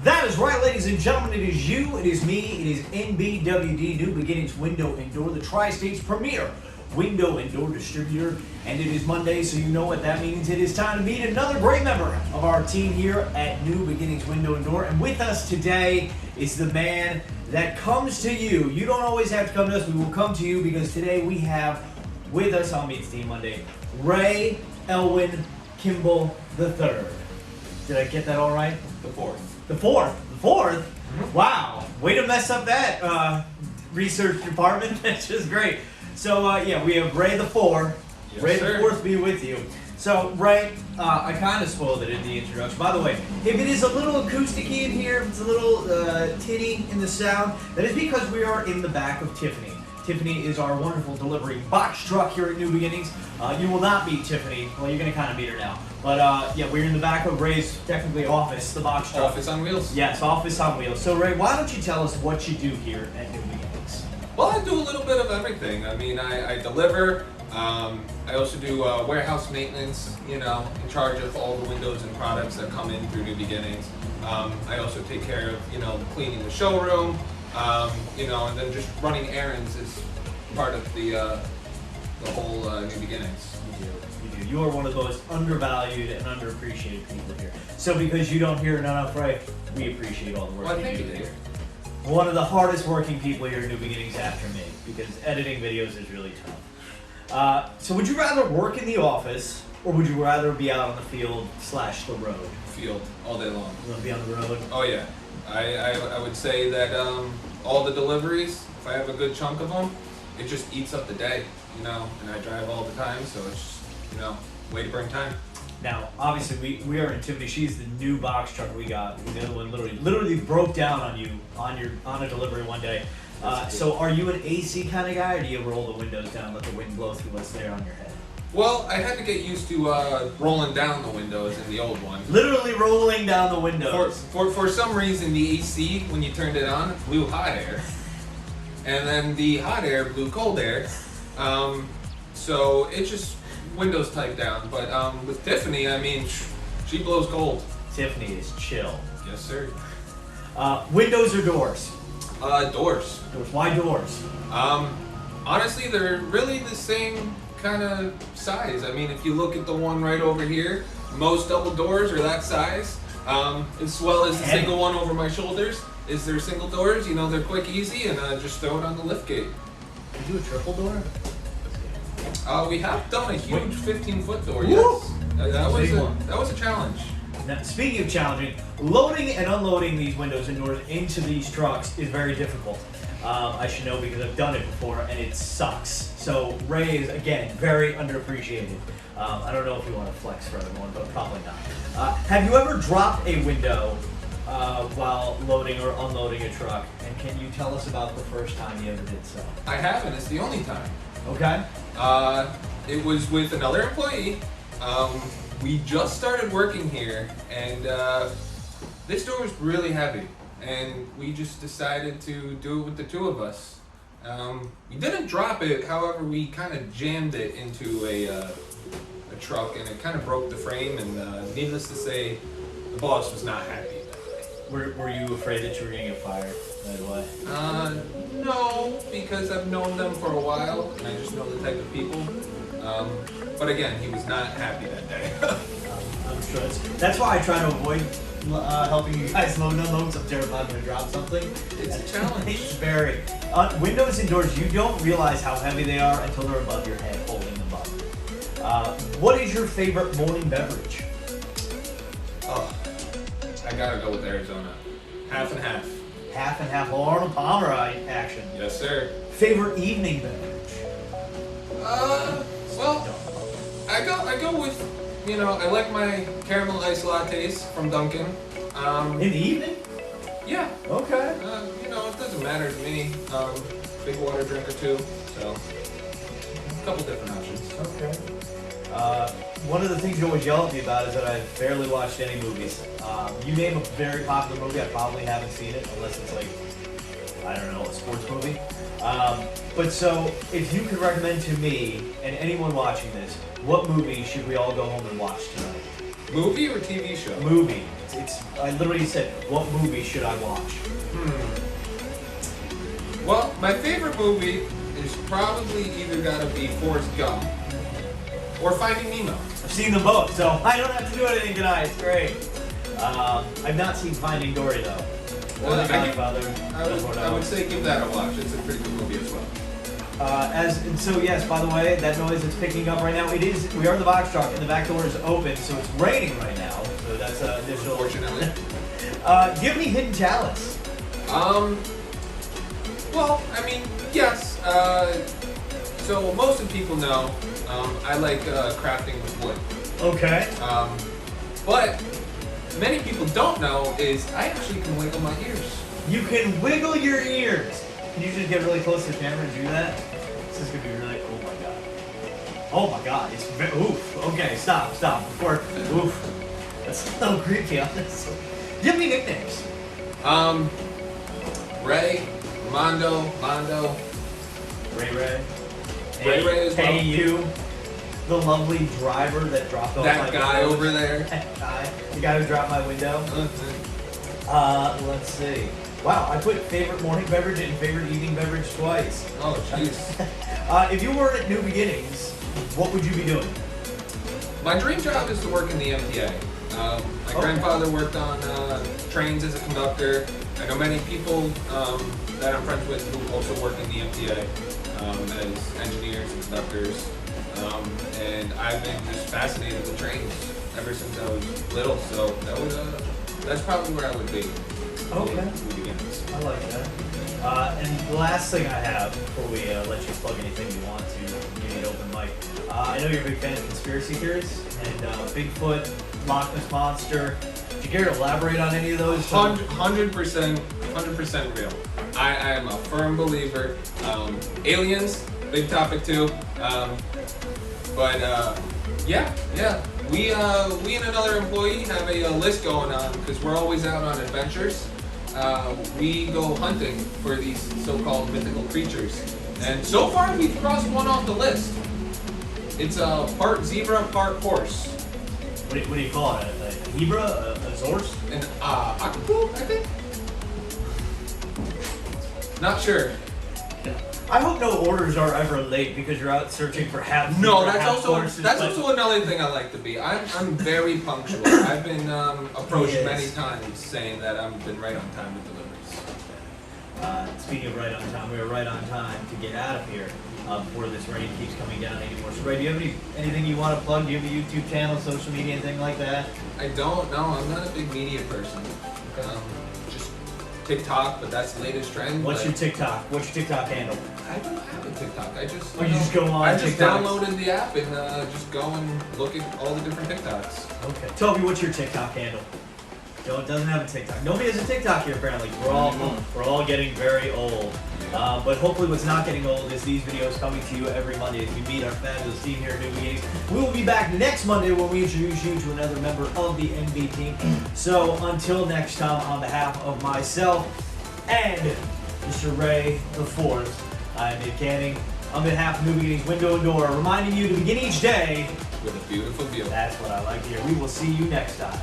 That is right, ladies and gentlemen. It is you, it is me, it is NBWD, New Beginnings Window and Door, the Tri-State's premier window and door distributor. And it is Monday, so you know what that means. It is time to meet another great member of our team here at New Beginnings Window and Door. And with us today is the man that comes to you. You don't always have to come to us, we will come to you, because today we have with us on Meet Team Monday, Ray Elwyn Kimball III. Did I get that all right? The fourth. The fourth? Mm-hmm. Wow. Way to mess up that research department. That's just great. So, yeah, we have Ray the Four. Yes, Ray sir. the Fourth be with you. So, Ray, I kind of spoiled it in the introduction. By the way, if it is a little acousticy in here, if it's a little tinny in the sound, that is because we are in the back of Tiffany. Tiffany is our wonderful delivery box truck here at New Beginnings. You will not meet Tiffany. Well, you're going to kind of meet her now. But, yeah, we're in the back of Ray's, technically, office, the box truck. Office on wheels? Yes, office on wheels. So, Ray, why don't you tell us what you do here at New Beginnings? Well, I do a little bit of everything. I mean, I deliver. I also do warehouse maintenance, you know, in charge of all the windows and products that come in through New Beginnings. I also take care of, you know, cleaning the showroom, you know, and then just running errands is part of the whole New Beginnings. You do. You are one of the most undervalued and underappreciated people here. So because you don't hear enough, Ray, we appreciate all the work Well, you do thank you, here. One of the hardest working people here at New Beginnings after me, because editing videos is really tough. So would you rather work in the office, or would you rather be out on the field / the road? Field all day long. You want to be on the road? Oh yeah, I would say that all the deliveries, if I have a good chunk of them, it just eats up the day, you know. And I drive all the time, so it's just, you know, way to burn time. Now, obviously, we are in Tiffany. She's the new box truck we got. The other one literally broke down on you on a delivery one day. So, are you an AC kind of guy, or do you roll the windows down, let the wind blow through what's there on your head? Well, I had to get used to rolling down the windows in the old one. Literally rolling down the windows. For some reason, the AC, when you turned it on, blew hot air, and then the hot air blew cold air. So it just windows type down. But with Tiffany, I mean, she blows cold. Tiffany is chill. Yes, sir. Windows or doors? Doors. Doors. Why doors? Honestly, they're really the same kind of size. I mean, if you look at the one right over here, most double doors are that size. As well as the single one over my shoulders. Is there single doors? You know, they're quick, easy, and just throw it on the lift gate. Can you do a triple door? We have done a huge 15-foot door, yes. That was a challenge. Now, speaking of challenging, loading and unloading these windows and doors into these trucks is very difficult. I should know because I've done it before and it sucks. So Ray is, again, very underappreciated. I don't know if you want to flex for everyone, but probably not. Have you ever dropped a window while loading or unloading a truck? And can you tell us about the first time you ever did so? I haven't. It's the only time. Okay. It was with another employee. We just started working here, and this door was really heavy, and we just decided to do it with the two of us. We didn't drop it, however, we kind of jammed it into a truck, and it kind of broke the frame, and needless to say, the boss was not happy. Were you afraid that you were going to get fired right away? No, because I've known them for a while, and I just know the type of people. But again, he was not happy that day. I'm sure that's why I try to avoid helping you guys load and unload. I'm terrified I'm going to drop something. It's a challenge. It's very. Windows and doors, you don't realize how heavy they are until they're above your head, holding them up. What is your favorite morning beverage? Oh, I gotta go with Arizona. Half and half. Half and half. Arnold Palmer action. Yes, sir. Favorite evening beverage? Well, I go with, you know, I like my caramel iced lattes from Dunkin'. In the evening? Yeah. Okay. You know, it doesn't matter to me. Big water drinker too, so a couple different options. Okay. One of the things you always yell at me about is that I've barely watched any movies. You name a very popular movie, I probably haven't seen it unless it's like, I don't know, a sports movie. But so, if you could recommend to me and anyone watching this, what movie should we all go home and watch tonight? Movie or TV show? Movie. I literally said, what movie should I watch? Well, my favorite movie is probably either gotta be Forrest Gump or Finding Nemo. I've seen them both, so I don't have to do anything tonight. It's great. I've not seen Finding Dory though. Or The Godfather. I would say give that a watch. It's a pretty good movie as well. And so yes, by the way, that noise that's picking up right now, we are in the box truck and the back door is open, so it's raining right now. So that's additional. Fortunately. Do you have any hidden talents? Well, I mean, yes. So most of the people know I like crafting with wood. Okay. But many people don't know is I actually can wiggle my ears. You can wiggle your ears. Can you just get really close to the camera and do that? This is gonna be really. Oh my god. Oh my god. It's oof. Okay, stop. Before oof. That's so creepy. Honestly. Do you have any nicknames? Ray, Mondo. Ray. Ray as well. Hey, you. The lovely driver that dropped off That my guy window. over there. The guy who dropped my window. Let's see. Wow, I put favorite morning beverage and favorite evening beverage twice. Oh, jeez. If you were at New Beginnings, what would you be doing? My dream job is to work in the MTA. My grandfather worked on trains as a conductor. I know many people that I'm friends with who also work in the MTA as engineers and conductors. And I've been just fascinated with trains ever since I was little. So that's probably where I would be. Okay. New Beginnings. I like that. And the last thing I have before we let you plug anything you want to, give me an open mic. I know you're a big fan of conspiracy theories and Bigfoot, Loch Ness Monster. Did you care to elaborate on any of those? 100% real. I am a firm believer. Aliens, big topic too. Yeah. We and another employee have a list going on because we're always out on adventures. We go hunting for these so-called mythical creatures, and so far we've crossed one off the list. It's a part zebra, part horse. What do you call it? A zebra? A zorse? An octopus, I think. Not sure. I hope no orders are ever late because you're out searching for half. No, half that's horses, also another thing I like to be. I'm very punctual. I've been approached many times saying that I've been right on time with deliveries. Speaking of right on time, we are right on time to get out of here before this rain keeps coming down anymore. So, Ray, do you have anything you want to plug? Do you have a YouTube channel, social media, anything like that? I don't know. I'm not a big media person. Just TikTok, but that's the latest trend. What's your TikTok? What's your TikTok handle? I don't have a TikTok. I just. Oh, you just go on I just TikToks? downloaded the app and just go and look at all the different TikToks. Okay. Toby, what's your TikTok handle? Joe doesn't have a TikTok. Nobody has a TikTok here apparently. We're all getting very old. But hopefully what's not getting old is these videos coming to you every Monday as we meet our fabulous team here at New Beginnings. We will be back next Monday when we introduce you to another member of the NB team. So until next time, on behalf of myself and Mr. Ray the Fourth, I'm Nick Canning. On behalf of New Beginnings Window and Door, reminding you to begin each day With a beautiful view. That's what I like to hear. We will see you next time.